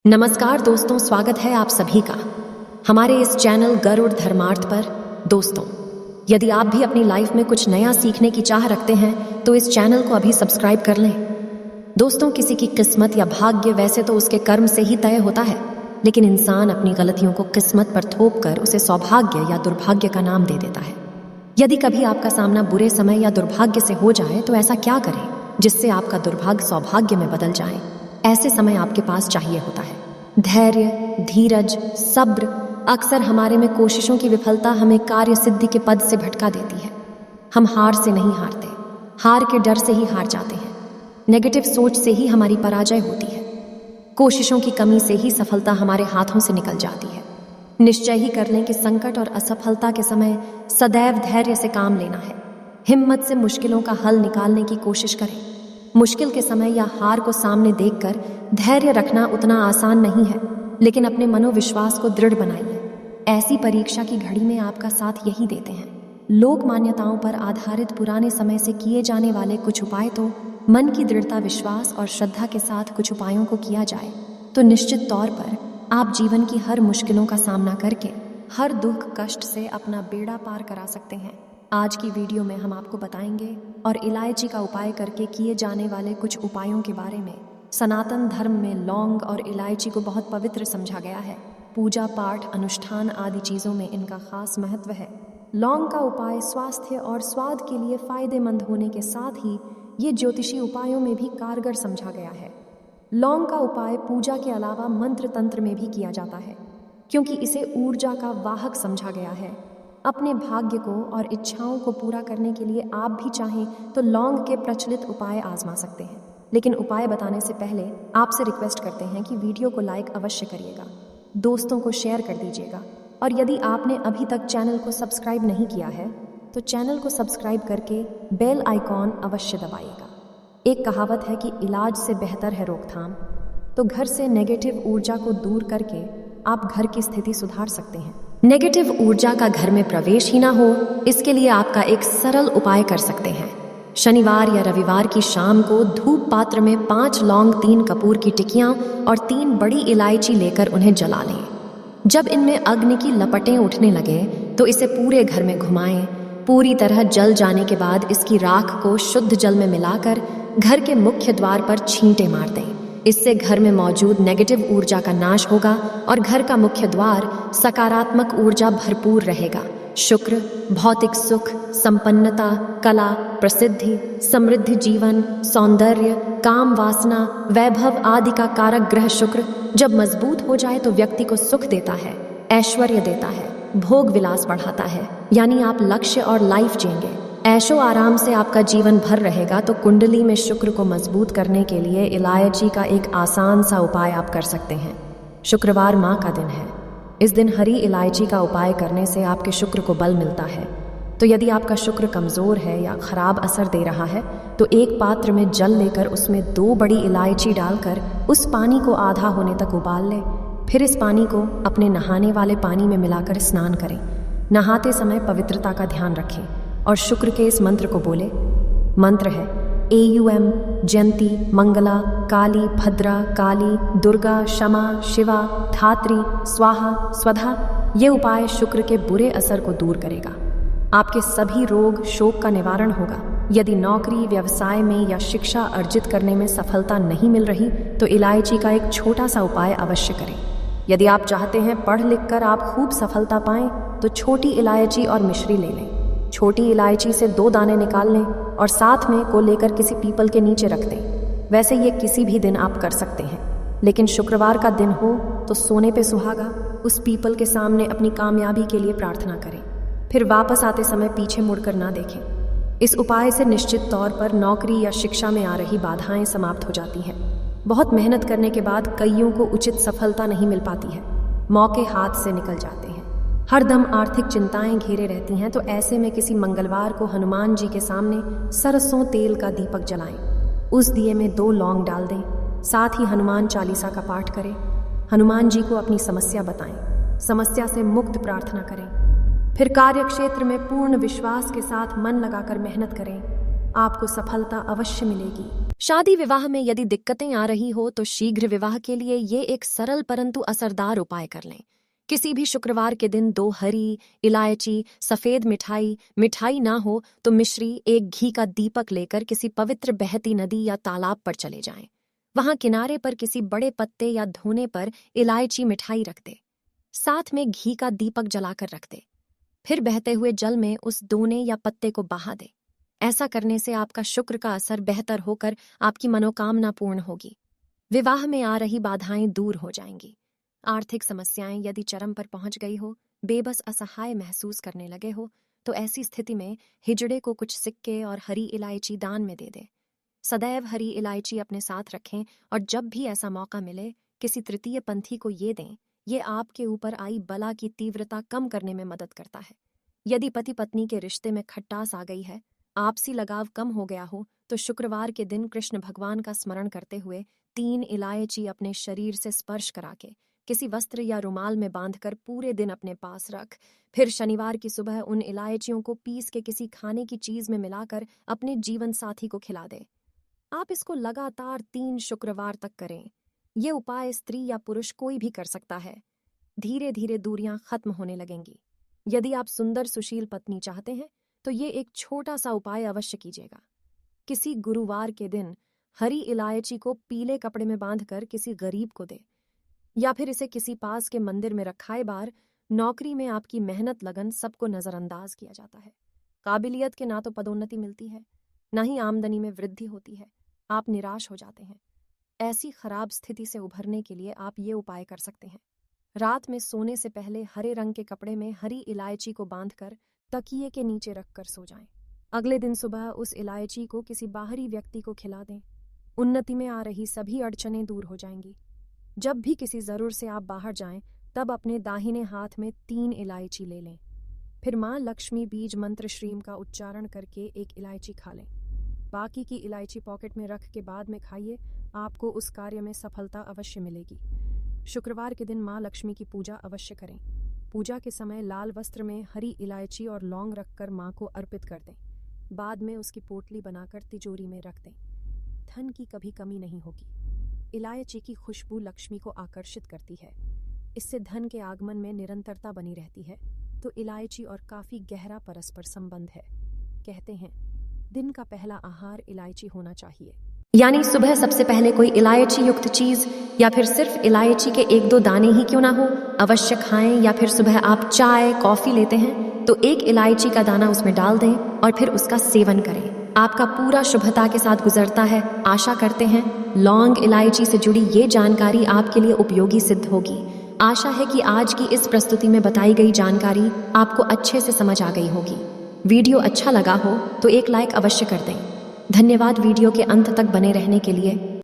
नमस्कार दोस्तों, स्वागत है आप सभी का हमारे इस चैनल गरुड़ धर्मार्थ पर। दोस्तों, यदि आप भी अपनी लाइफ में कुछ नया सीखने की चाह रखते हैं तो इस चैनल को अभी सब्सक्राइब कर लें। दोस्तों, किसी की किस्मत या भाग्य वैसे तो उसके कर्म से ही तय होता है, लेकिन इंसान अपनी गलतियों को किस्मत पर थोप कर उसे सौभाग्य या दुर्भाग्य का नाम दे देता है। यदि कभी आपका सामना बुरे समय या दुर्भाग्य से हो जाए तो ऐसा क्या करें जिससे आपका दुर्भाग्य सौभाग्य में बदल जाए। ऐसे समय आपके पास चाहिए होता है धैर्य, धीरज, सब्र। अक्सर हमारे में कोशिशों की विफलता हमें कार्य सिद्धि के पद से भटका देती है। हम हार से नहीं हारते, हार के डर से ही हार जाते हैं। नेगेटिव सोच से ही हमारी पराजय होती है। कोशिशों की कमी से ही सफलता हमारे हाथों से निकल जाती है। निश्चय ही कर लें कि संकट और असफलता के समय सदैव धैर्य से काम लेना है। हिम्मत से मुश्किलों का हल निकालने की कोशिश करें। मुश्किल के समय या हार को सामने देखकर धैर्य रखना उतना आसान नहीं है, लेकिन अपने मनोविश्वास को दृढ़ बनाइए। ऐसी परीक्षा की घड़ी में आपका साथ यही देते हैं लोक मान्यताओं पर आधारित पुराने समय से किए जाने वाले कुछ उपाय। तो मन की दृढ़ता, विश्वास और श्रद्धा के साथ कुछ उपायों को किया जाए तो निश्चित तौर पर आप जीवन की हर मुश्किलों का सामना करके हर दुख कष्ट से अपना बेड़ा पार करा सकते हैं। आज की वीडियो में हम आपको बताएंगे और इलायची का उपाय करके किए जाने वाले कुछ उपायों के बारे में। सनातन धर्म में लौंग और इलायची को बहुत पवित्र समझा गया है। पूजा पाठ, अनुष्ठान आदि चीज़ों में इनका खास महत्व है। लौंग का उपाय स्वास्थ्य और स्वाद के लिए फायदेमंद होने के साथ ही ये ज्योतिषी उपायों में भी कारगर समझा गया है। लौंग का उपाय पूजा के अलावा मंत्र तंत्र में भी किया जाता है, क्योंकि इसे ऊर्जा का वाहक समझा गया है। अपने भाग्य को और इच्छाओं को पूरा करने के लिए आप भी चाहें तो लौंग के प्रचलित उपाय आजमा सकते हैं। लेकिन उपाय बताने से पहले आपसे रिक्वेस्ट करते हैं कि वीडियो को लाइक अवश्य करिएगा, दोस्तों को शेयर कर दीजिएगा, और यदि आपने अभी तक चैनल को सब्सक्राइब नहीं किया है तो चैनल को सब्सक्राइब करके बेल आइकॉन अवश्य दबाइएगा। एक कहावत है कि इलाज से बेहतर है रोकथाम। तो घर से नेगेटिव ऊर्जा को दूर करके आप घर की स्थिति सुधार सकते हैं। नेगेटिव ऊर्जा का घर में प्रवेश ही ना हो, इसके लिए आपका एक सरल उपाय कर सकते हैं। शनिवार या रविवार की शाम को धूप पात्र में 5 लौंग, 3 कपूर की टिकियां और 3 बड़ी इलायची लेकर उन्हें जला लें। जब इनमें अग्नि की लपटें उठने लगे तो इसे पूरे घर में घुमाएं। पूरी तरह जल जाने के बाद इसकी राख को शुद्ध जल में मिलाकर घर के मुख्य द्वार पर छींटे मार दें। इससे घर में मौजूद नेगेटिव ऊर्जा का नाश होगा और घर का मुख्य द्वार सकारात्मक ऊर्जा भरपूर रहेगा। शुक्र भौतिक सुख, संपन्नता, कला, प्रसिद्धि, समृद्धि, जीवन, सौंदर्य, काम, वासना, वैभव आदि का कारक ग्रह शुक्र जब मजबूत हो जाए तो व्यक्ति को सुख देता है, ऐश्वर्य देता है, भोग विलास बढ़ाता है। यानी आप लक्ष्य और लाइफ जिएंगे, ऐशो आराम से आपका जीवन भर रहेगा। तो कुंडली में शुक्र को मजबूत करने के लिए इलायची का एक आसान सा उपाय आप कर सकते हैं। शुक्रवार माह का दिन है। इस दिन हरी इलायची का उपाय करने से आपके शुक्र को बल मिलता है। तो यदि आपका शुक्र कमज़ोर है या खराब असर दे रहा है तो एक पात्र में जल लेकर उसमें 2 बड़ी इलायची डालकर उस पानी को आधा होने तक उबाल लें। फिर इस पानी को अपने नहाने वाले पानी में मिलाकर स्नान करें। नहाते समय पवित्रता का ध्यान रखें और शुक्र के इस मंत्र को बोले। मंत्र है AUM जयंती, मंगला, काली, भद्रा, काली, दुर्गा, क्षमा, शिवा, धात्री, स्वाहा, स्वधा। ये उपाय शुक्र के बुरे असर को दूर करेगा। आपके सभी रोग शोक का निवारण होगा। यदि नौकरी, व्यवसाय में या शिक्षा अर्जित करने में सफलता नहीं मिल रही तो इलायची का एक छोटा सा उपाय अवश्य करें। यदि आप चाहते हैं पढ़ लिख कर आप खूब सफलता पाएं तो छोटी इलायची और मिश्री ले लें। छोटी इलायची से 2 दाने निकाल लें और साथ में को लेकर किसी पीपल के नीचे रख दें। वैसे ये किसी भी दिन आप कर सकते हैं, लेकिन शुक्रवार का दिन हो तो सोने पे सुहागा उस पीपल के सामने अपनी कामयाबी के लिए प्रार्थना करें। फिर वापस आते समय पीछे मुड़कर ना देखें। इस उपाय से निश्चित तौर पर नौकरी या शिक्षा में आ रही बाधाएं समाप्त हो जाती हैं। बहुत मेहनत करने के बाद कईयों को उचित सफलता नहीं मिल पाती है, मौके हाथ से निकल जाते हैं। हरदम आर्थिक चिंताएं घेरे रहती हैं। तो ऐसे में किसी मंगलवार को हनुमान जी के सामने सरसों तेल का दीपक जलाएं। उस दिए में 2 लौंग डाल दें। साथ ही हनुमान चालीसा का पाठ करें। हनुमान जी को अपनी समस्या बताएं। समस्या से मुक्त प्रार्थना करें। फिर कार्य क्षेत्र में पूर्ण विश्वास के साथ मन लगाकर मेहनत करें। आपको सफलता अवश्य मिलेगी। शादी विवाह में यदि दिक्कतें आ रही हो तो शीघ्र विवाह के लिए ये एक सरल परंतु असरदार उपाय कर लें। किसी भी शुक्रवार के दिन 2 हरी इलायची, सफेद मिठाई ना हो तो मिश्री, एक घी का दीपक लेकर किसी पवित्र बहती नदी या तालाब पर चले जाएं। वहां किनारे पर किसी बड़े पत्ते या धोने पर इलायची मिठाई रख दे, साथ में घी का दीपक जलाकर रख दे। फिर बहते हुए जल में उस दोने या पत्ते को बहा दे। ऐसा करने से आपका शुक्र का असर बेहतर होकर आपकी मनोकामना पूर्ण होगी। विवाह में आ रही बाधाएं दूर हो जाएंगी। आर्थिक समस्याएं यदि चरम पर पहुंच गई हो, बेबस असहाय महसूस करने लगे हो, तो ऐसी स्थिति में हिजड़े को कुछ सिक्के और हरी इलायची दान में दे दे। सदैव हरी इलायची अपने साथ रखें और जब भी ऐसा मौका मिले किसी तृतीय पंथी को ये दें। ये आपके ऊपर आई बला की तीव्रता कम करने में मदद करता है। यदि पति पत्नी के रिश्ते में खटास आ गई है, आपसी लगाव कम हो गया हो, तो शुक्रवार के दिन कृष्ण भगवान का स्मरण करते हुए 3 इलायची अपने शरीर से स्पर्श करा के किसी वस्त्र या रुमाल में बांधकर पूरे दिन अपने पास रख। फिर शनिवार की सुबह उन इलायचियों को पीस के किसी खाने की चीज में मिलाकर अपने जीवन साथी को खिला दे। आप इसको लगातार 3 शुक्रवार तक करें। ये उपाय स्त्री या पुरुष कोई भी कर सकता है। धीरे धीरे दूरियां खत्म होने लगेंगी। यदि आप सुंदर सुशील पत्नी चाहते हैं तो ये एक छोटा सा उपाय अवश्य कीजिएगा। किसी गुरुवार के दिन हरी इलायची को पीले कपड़े में बांधकर किसी गरीब को दे, या फिर इसे किसी पास के मंदिर में रखाए। बार नौकरी में आपकी मेहनत लगन सबको नजरअंदाज किया जाता है। काबिलियत के ना तो पदोन्नति मिलती है, ना ही आमदनी में वृद्धि होती है। आप निराश हो जाते हैं। ऐसी खराब स्थिति से उभरने के लिए आप ये उपाय कर सकते हैं। रात में सोने से पहले हरे रंग के कपड़े में हरी इलायची को बांधकर तकिए के नीचे रखकर सो जाएं। अगले दिन सुबह उस इलायची को किसी बाहरी व्यक्ति को खिला दें। उन्नति में आ रही सभी अड़चनें दूर हो जाएंगी। जब भी किसी जरूर से आप बाहर जाएं, तब अपने दाहिने हाथ में 3 इलायची ले लें। फिर माँ लक्ष्मी बीज मंत्र श्रीम का उच्चारण करके एक इलायची खा लें। बाकी की इलायची पॉकेट में रख के बाद में खाइए। आपको उस कार्य में सफलता अवश्य मिलेगी। शुक्रवार के दिन माँ लक्ष्मी की पूजा अवश्य करें। पूजा के समय लाल वस्त्र में हरी इलायची और लौंग रखकर माँ को अर्पित कर दें। बाद में उसकी पोटली बनाकर तिजोरी में रख दें। धन की कभी कमी नहीं होगी। इलायची की खुशबू लक्ष्मी को आकर्षित करती है। इससे धन के आगमन में निरंतरता बनी रहती है। तो इलायची और काफी गहरा परस्पर संबंध है। कहते हैं दिन का पहला आहार इलायची होना चाहिए। यानी सुबह सबसे पहले कोई इलायची युक्त चीज या फिर सिर्फ इलायची के 1-2 दाने ही क्यों ना हो, अवश्य खाएं। या फिर सुबह आप चाय कॉफी लेते हैं तो 1 इलायची का दाना उसमें डाल दें और फिर उसका सेवन करें। आपका पूरा शुभता के साथ गुजरता है। आशा करते हैं लौंग इलायची से जुड़ी ये जानकारी आपके लिए उपयोगी सिद्ध होगी। आशा है कि आज की इस प्रस्तुति में बताई गई जानकारी आपको अच्छे से समझ आ गई होगी। वीडियो अच्छा लगा हो तो एक लाइक अवश्य कर दें। धन्यवाद वीडियो के अंत तक बने रहने के लिए।